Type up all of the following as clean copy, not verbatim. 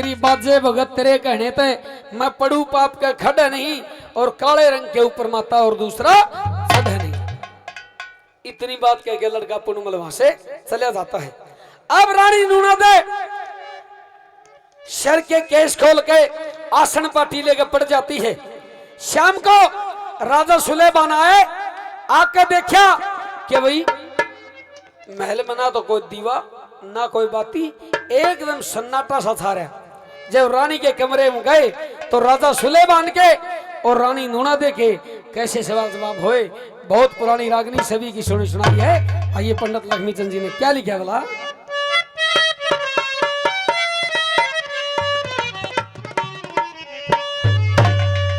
तेरी बाजे भगत तेरे कहने पे मैं पड़ू पाप का खड़ नहीं और काले रंग के ऊपर माता और दूसरा सद नहीं। इतनी बात कह के लड़का पुनमल वहां से चला जाता है। अब रानी नूनादे सर के केस खोल के आसन पाटी लेकर पड़ जाती है। शाम को राजा सुलेमान आए, आकर देखा कि भाई महल में ना तो कोई दीवा ना कोई बाती, एकदम सन्नाटा सा था रहा। जब रानी के कमरे में गए तो राजा सुलेमान के और रानी नूनादे के कैसे सवाल जवाब हुए। बहुत पुरानी रागनी सभी की सुनाई है। आइए पंडित लक्ष्मीचंद जी ने क्या लिखा बोला।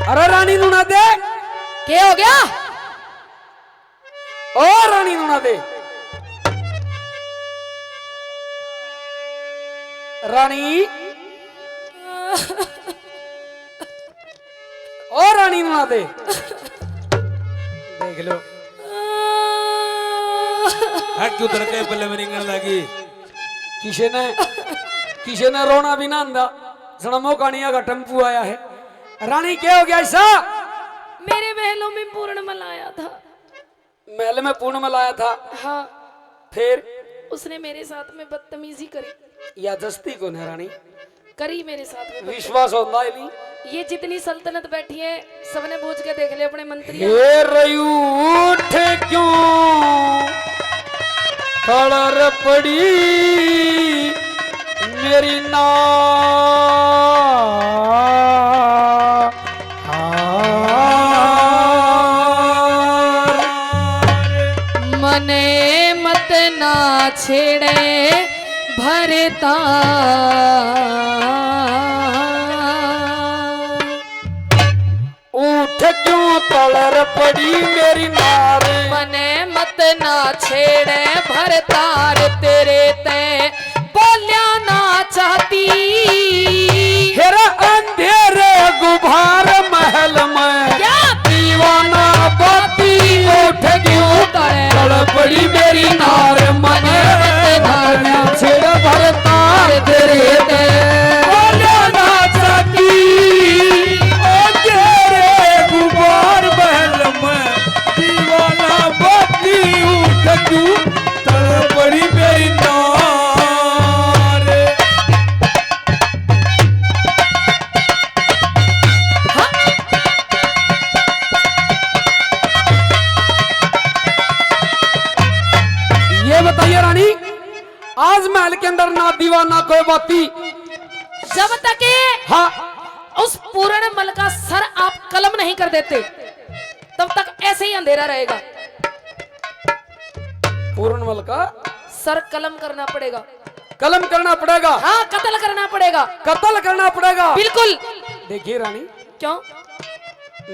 अरे रानी नूनादे क्या हो गया? ओ रानी नूनादे, रानी ओ रानी नूनादे देख लो क्यों तरके पल्ले में रिंगण लगी। किसी ने रोना भी ना आंदा। सनमो कानिया का टेम्पू आया है। रानी क्या हो गया ऐसा? मेरे महलों में पूर्णमल आया था। महल में पूर्णमल आया था? हाँ। फिर उसने मेरे साथ में बदतमीजी करी। या जस्ती कौन है रानी? करी मेरे साथ में। विश्वास होता है नहीं? ये जितनी सल्तनत बैठी है सबने पूछ के देख ले अपने मंत्री। उठ क्यों खड़र पड़ी मेरी ना मने मत ना छेड़े भरता क्यों तलर पड़ी मेरी नार। मने मत ना छेड़े भरतार तेरे ते बोलिया ना चाहती। हेरा अंधेरे गुभार महल में दीवाना बाती उठ क्यों तलर पड़ी मेरी नार। मने मत ना छेड़े भरतार तेरे ते बोलिया ना चाहती। बड़ी मेरी नार। ये बताइए रानी, आज महल के अंदर ना दीवा ना कोई बाती। जब तक हाँ उस पूर्णमल का सर आप कलम नहीं कर देते तब तक ऐसे ही अंधेरा रहेगा। पूर्णमल का सर कलम करना पड़ेगा। कलम करना पड़ेगा? हाँ, कत्ल करना पड़ेगा। कत्ल करना पड़ेगा? बिल्कुल। देखिए रानी, क्यों?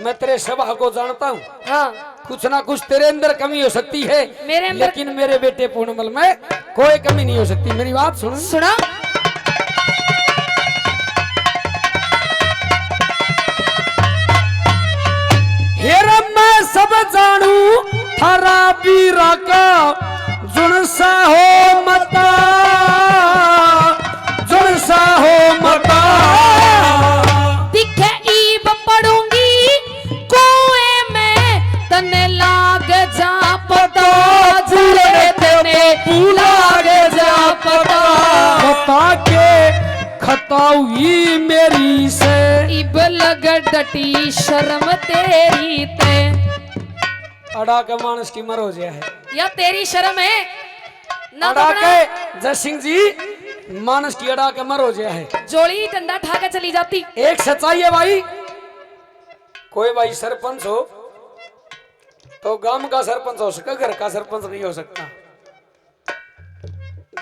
मैं तेरे स्वभाव को जानता हूँ। हाँ। कुछ ना कुछ तेरे अंदर कमी हो सकती है मेरे अंदर, लेकिन मेरे बेटे पूर्णमल में कोई कमी नहीं हो सकती। मेरी बात सुन। सुना। हेरा मैं सब जानू थारा बीरा का जुनसा हो मता, जुनसा हो मता। दिखे ईब पड़ूंगी कुएं में तने लाग जा पता। जुड़े तने लाग जा पता। बता के खताई मेरी से इब लग डटी शर्म तेरी ते। अड़ा के मानस की मर हो गया है या तेरी शर्म है ना? अड़ा के जय सिंह जी मानस की अड़ा के मर हो गया है। जोड़ी डंडा ठा के चली जाती। एक सच्चाई है भाई, कोई भाई सरपंच हो तो गांव का सरपंच हो सके, घर का सरपंच नहीं हो सकता।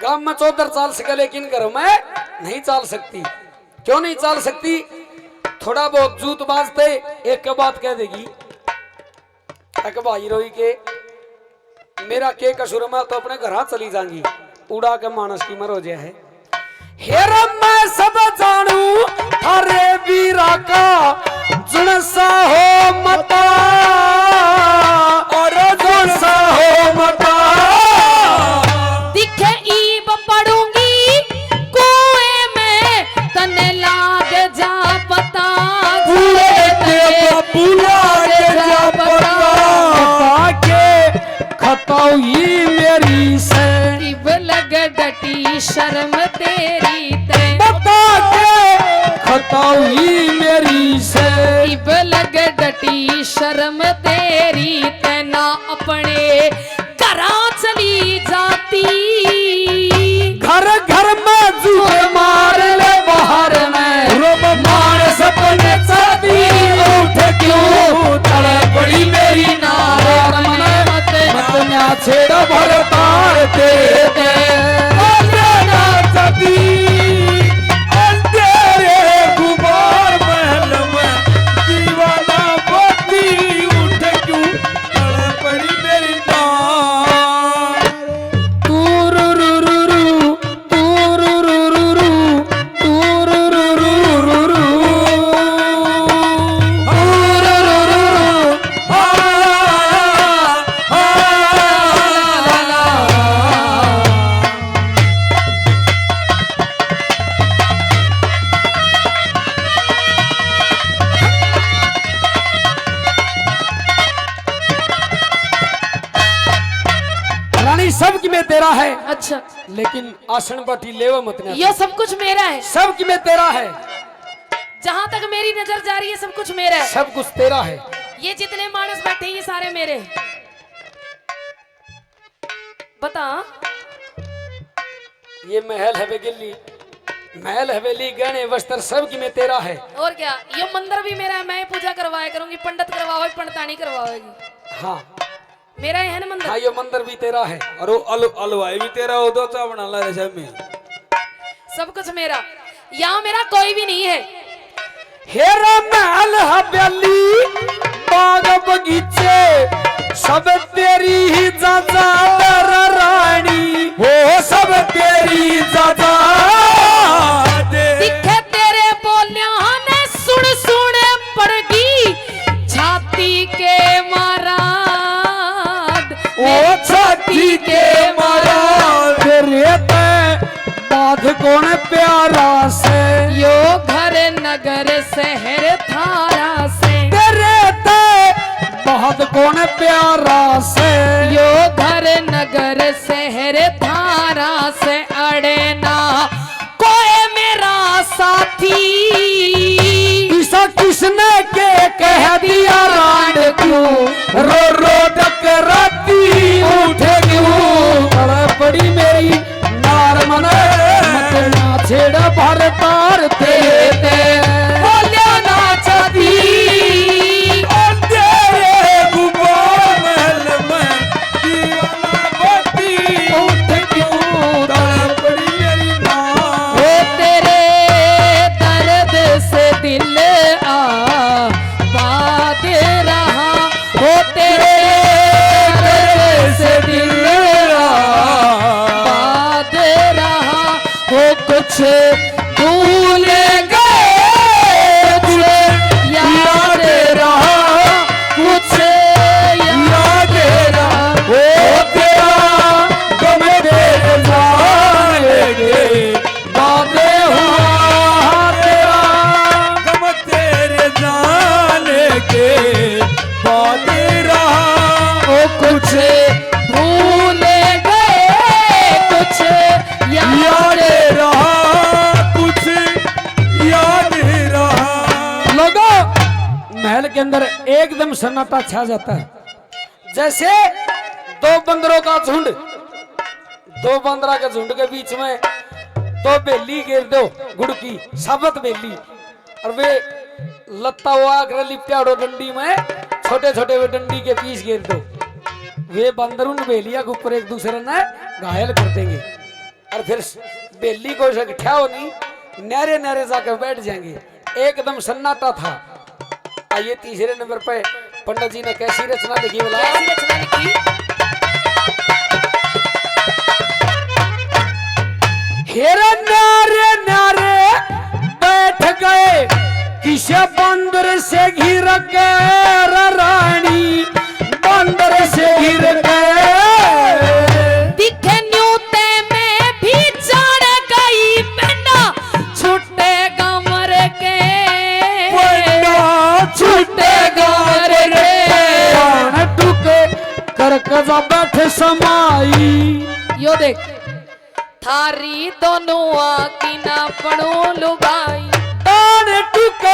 गांव में चौधर चाल सके लेकिन घर में नहीं चाल सकती। क्यों नहीं चाल सकती? थोड़ा बहुत जूत बाजते एक के बात कह देगी एक भाई रोई के मेरा के कसूर में तो अपने घर चली जाएंगी। उड़ा के मानस की मर हो जाए है। हेरा मैं सब जानू थारे वीरा का जुनसा हो मता और जुनसा हो मता। दिखे ईब पड़ूंगी कुएं में तने शर्म तेरी ते बता के खताई मेरी से इब लग डटी शर्म तेरी ते ना अपने घरा चली जाती घर घर में जूए मार ले बाहर में रोब मार सपने चाहती उठ क्यों तड़े पड़ी मेरी नार मत ना छेड़ा भर तार ते चाहती तेरे गुबार महल में दीवाना बत्ती उठ क्यों तड़े पड़ी मेरी नार रानी सब की में तेरा है अच्छा लेकिन आसन पाटी लेवा मत ना ये सब कुछ मेरा है सब की में तेरा है जहां तक मेरी नजर जा रही है सब कुछ मेरा है सब कुछ तेरा है ये जितने मानस बैठे हैं ये सारे मेरे बता ये महल है बेगिल्ली महल हवेली गहने वस्त्र सब की में तेरा है और क्या ये मंदिर भी मेरा है मैं पूजा करवाया करूंगी पंडित करवाओ पंडितानी करवाओगी हाँ मेरा है ना मंदिर हाँ ये मंदिर भी तेरा है और वो अलवाई भी तेरा हो दो चा बना ला रे में सब कुछ मेरा यहाँ मेरा कोई भी नहीं है हेरा महल हवेली बाग बगीचे सब तेरी ही जाजा रानी वो सब तेरी जाजा दिखे तेरे बोलिया ने सुन सुन पड़गी छाती के मारा ओ छाती के मारा तेरे बाध कौन प्यारा से यो घर नगर शहर थारा से तेरे बाध कौन प्यारा से यो घर नगर शहर थारा से अड़े ना कोई मेरा साथी ऐसा किसने के कह दिया रांड क्यों रो रो डकराती उठे क्यों तड़े पड़ी मेरी नार मने मत ना छेड़ा भर तार ते बोलिया ना चाहती तेरे गुबार महल में दीवाना बत्ती उठ क्यों तड़े पड़ी मेरी नार वो तेरे दर्द से दिल बात रहा वो तेरे दर्द से दिल बात रहा वो कुछ भूल गए कुछ याद रहा कुछ याद रहा वो तेरा गम तेरे जाएंगे बातें हुआ तेरा गम तेरे जाने के बाद रहा वो कुछ भूल गए कुछ याद रहा कुछ याद रहा लोगों महल के अंदर एकदम सन्नाटा छा जाता है जैसे दो बंदरों का झुंड दो बंदरा के झुंड के बीच में दो बेली गिर दो गुड़ की साबत बेली और वे लत्ता हुआ कर लिपटा उड़ो डंडी में छोटे छोटे वे डंडी के पीस गिर दो वे बंदर उन बेलिया के ऊपर एक दूसरे ने घायल कर देंगे और फिर बेली को इकट्ठा होनी नहरे नहरे जाकर बैठ जाएंगे एकदम सन्नाटा था आइए तीसरे नंबर पे पंडित जी ने कैसी रचना लिखी बोला कैसी रचना लिखी हेरा नारे नारे बैठ गए किसे बंदर से घिर के रानी बंदर से घिर गए दिखे न्यूते में भी चढ़ गई पेंडा छुट्टे कमर के छूटे गार के टुके कर कजा बैठ समाई यो देख थारी दोनों आकी ना पड़ो लुगाई तान टूके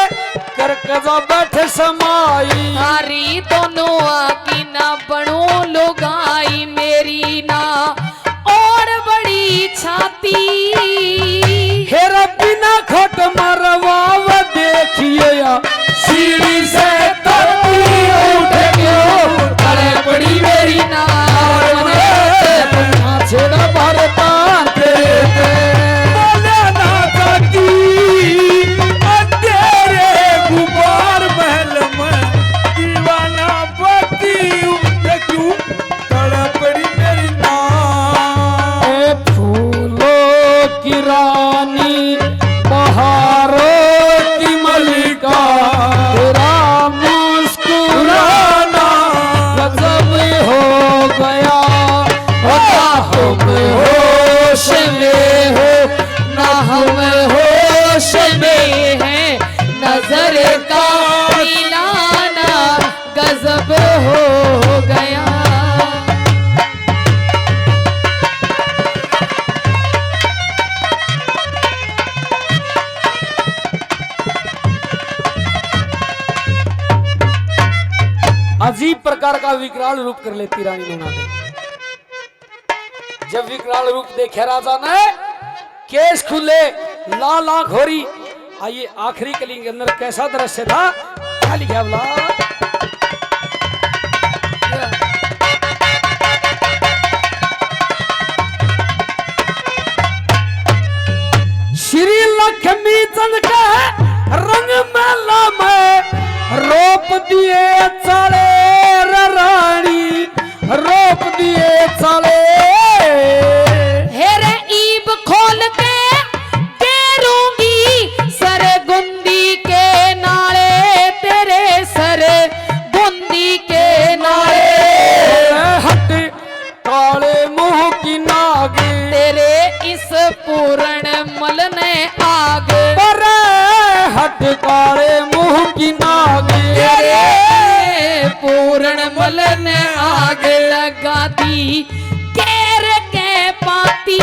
कर कजा बैठे समाई थारी दोनों आकी ना पड़ो लुगाई मेरी ना और बड़ी छाती हेरा बिना खट मरवाव देखिए या सीढ़ी से तरती उठ गयो अरे बड़ी मेरी ना छेड़ा भरता बोले ना जाती तेरे गुबार महल में दीवाना पति क्यों तड़पड़ी मेरी नाम ए फूलों की रानी बहारों की मलिका तेरा मुस्कुराना गजब हो गया हम होश में हो ना हम होश में हैं नजर का मिलाना गजब हो गया अजीब प्रकार का विकराल रूप कर लेती रानी नूना ने। जब विकराल रूप देखे राजा ने केस खुले लाल आंख हो रही। आइए आखिरी कली के अंदर कैसा दृश्य था क्या लिखा बोला श्री लक्ष्मी चंद का रंग मेला में रोप दिए चाले रानी रोप दिए चाले हेरे ईब खोल के तेरूंगी सर गुंदी के नाले तेरे सर गुंदी के नाले हट काले मुंह की नाग तेरे इस पूर्ण मल ने आग पर हट काले मुंह की नाग तेरे पूर्ण मल ने आग लगा दी केर के पाती